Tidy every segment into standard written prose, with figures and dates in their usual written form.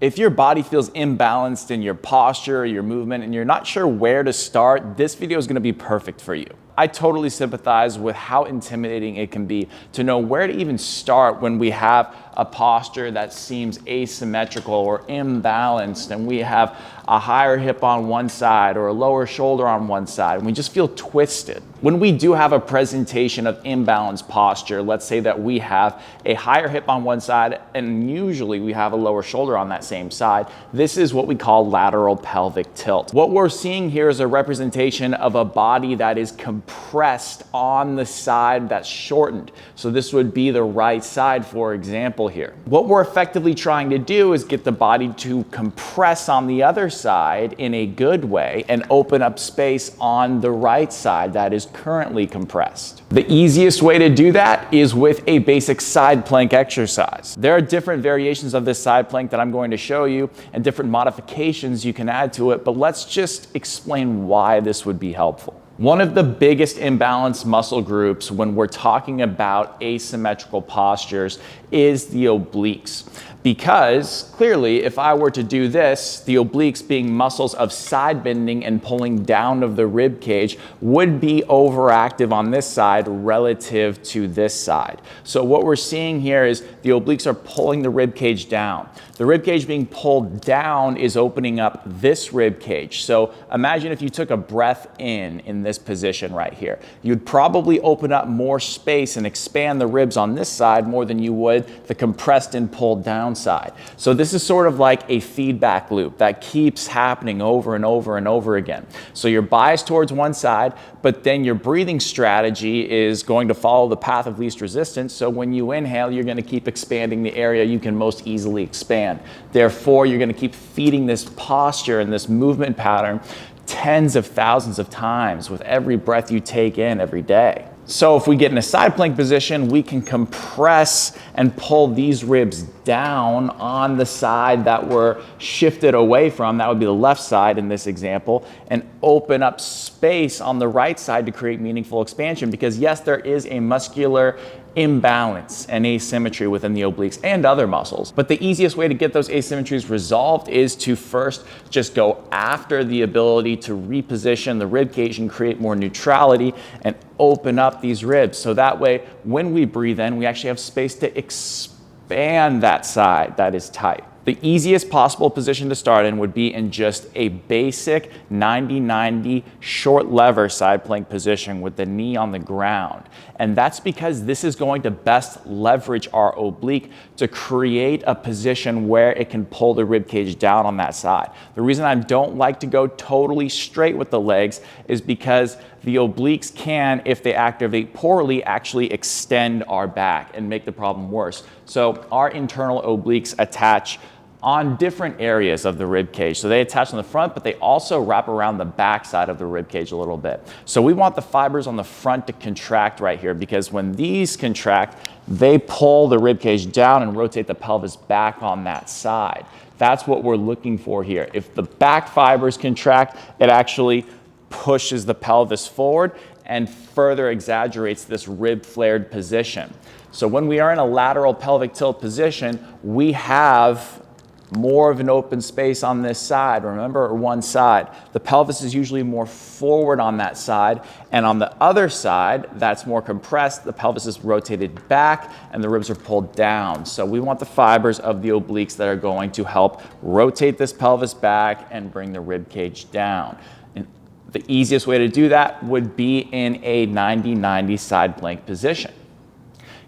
If your body feels imbalanced in your posture or your movement and you're not sure where to start, this video is going to be perfect for you. I totally sympathize with how intimidating it can be to know where to even start when we have a posture that seems asymmetrical or imbalanced and we have a higher hip on one side or a lower shoulder on one side and we just feel twisted. When we do have a presentation of imbalanced posture, let's say that we have a higher hip on one side and usually we have a lower shoulder on that same side, this is what we call lateral pelvic tilt. What we're seeing here is a representation of a body that is compressed on the side that's shortened. So this would be the right side, for example here. What we're effectively trying to do is get the body to compress on the other side in a good way and open up space on the right side that is currently compressed. The easiest way to do that is with a basic side plank exercise. There are different variations of this side plank that I'm going to show you and different modifications you can add to it, but let's just explain why this would be helpful. One of the biggest imbalanced muscle groups when we're talking about asymmetrical postures is the obliques. Because clearly, if I were to do this, the obliques being muscles of side bending and pulling down of the rib cage would be overactive on this side relative to this side. So what we're seeing here is the obliques are pulling the rib cage down. The rib cage being pulled down is opening up this rib cage. So imagine if you took a breath in this position right here. You'd probably open up more space and expand the ribs on this side more than you would the compressed and pulled down side. So this is sort of like a feedback loop that keeps happening over and over and over again. So you're biased towards one side, but then your breathing strategy is going to follow the path of least resistance. So when you inhale, you're going to keep expanding the area you can most easily expand. Therefore, you're going to keep feeding this posture and this movement pattern tens of thousands of times with every breath you take in every day. So if we get in a side plank position, we can compress and pull these ribs down on the side that we're shifted away from. That would be the left side in this example, and open up space on the right side to create meaningful expansion. Because yes, there is a muscular imbalance and asymmetry within the obliques and other muscles. But the easiest way to get those asymmetries resolved is to first just go after the ability to reposition the rib cage and create more neutrality and open up these ribs. So that way, when we breathe in, we actually have space to expand that side that is tight. The easiest possible position to start in would be in just a basic 90-90 short lever side plank position with the knee on the ground. And that's because this is going to best leverage our oblique to create a position where it can pull the rib cage down on that side. The reason I don't like to go totally straight with the legs is because the obliques can, if they activate poorly, actually extend our back and make the problem worse. So our internal obliques attach on different areas of the rib cage. So they attach on the front, but they also wrap around the back side of the rib cage a little bit. So we want the fibers on the front to contract right here, because when these contract, they pull the rib cage down and rotate the pelvis back on that side. That's what we're looking for here. If the back fibers contract, it actually pushes the pelvis forward and further exaggerates this rib flared position. So when we are in a lateral pelvic tilt position, we have more of an open space on this side, remember, or one side. The pelvis is usually more forward on that side, and on the other side that's more compressed, the pelvis is rotated back and the ribs are pulled down. So we want the fibers of the obliques that are going to help rotate this pelvis back and bring the rib cage down. And the easiest way to do that would be in a 90-90 side plank position.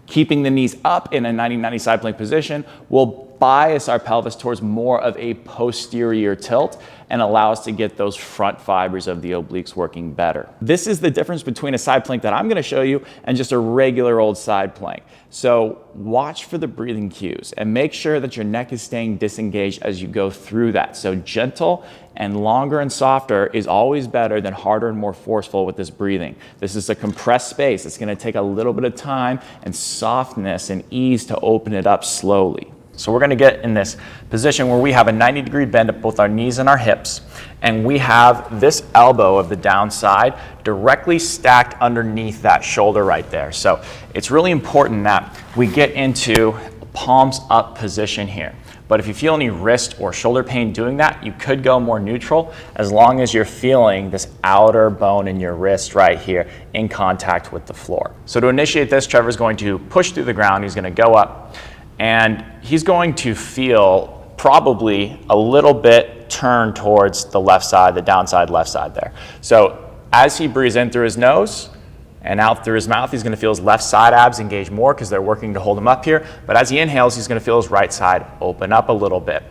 Keeping the knees up in a 90-90 side plank position will bias our pelvis towards more of a posterior tilt and allow us to get those front fibers of the obliques working better. This is the difference between a side plank that I'm going to show you and just a regular old side plank. So watch for the breathing cues and make sure that your neck is staying disengaged as you go through that. So gentle and longer and softer is always better than harder and more forceful with this breathing. This is a compressed space. It's going to take a little bit of time and softness and ease to open it up slowly. So we're going to get in this position where we have a 90-degree bend at both our knees and our hips, and we have this elbow of the downside directly stacked underneath that shoulder right there. So it's really important that we get into palms up position here. But if you feel any wrist or shoulder pain doing that, you could go more neutral as long as you're feeling this outer bone in your wrist right here in contact with the floor. So to initiate this, Trevor's going to push through the ground. He's going to go up and he's going to feel probably a little bit turn towards the left side, the downside left side there. So as he breathes in through his nose and out through his mouth, he's going to feel his left side abs engage more because they're working to hold him up here. But as he inhales, he's going to feel his right side open up a little bit.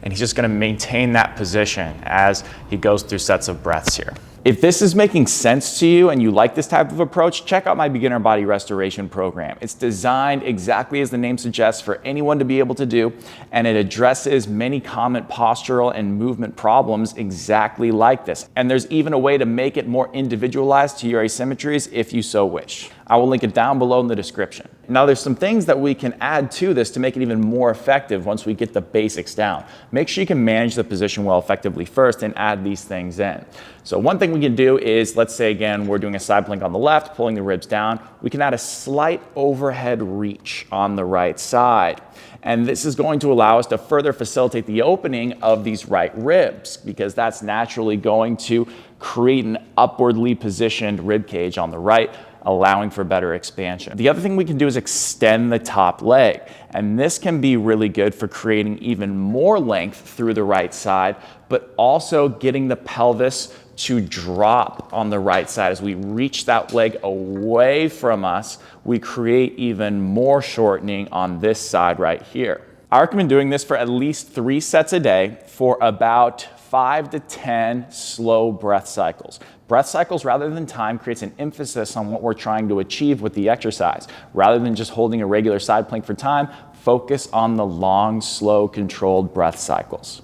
And he's just going to maintain that position as he goes through sets of breaths here. If this is making sense to you and you like this type of approach, check out my beginner body restoration program. It's designed exactly as the name suggests for anyone to be able to do, and it addresses many common postural and movement problems exactly like this. And there's even a way to make it more individualized to your asymmetries if you so wish. I will link it down below in the description. Now there's some things that we can add to this to make it even more effective once we get the basics down. Make sure you can manage the position well effectively first and add these things in. So one thing we can do is, let's say again, we're doing a side plank on the left, pulling the ribs down. We can add a slight overhead reach on the right side. And this is going to allow us to further facilitate the opening of these right ribs because that's naturally going to create an upwardly positioned rib cage on the right, allowing for better expansion. The other thing we can do is extend the top leg. And this can be really good for creating even more length through the right side, but also getting the pelvis to drop on the right side. As we reach that leg away from us, we create even more shortening on this side right here. I recommend doing this for at least 3 sets a day for about 5 to 10 slow breath cycles. Breath cycles, rather than time, creates an emphasis on what we're trying to achieve with the exercise. Rather than just holding a regular side plank for time, focus on the long, slow, controlled breath cycles.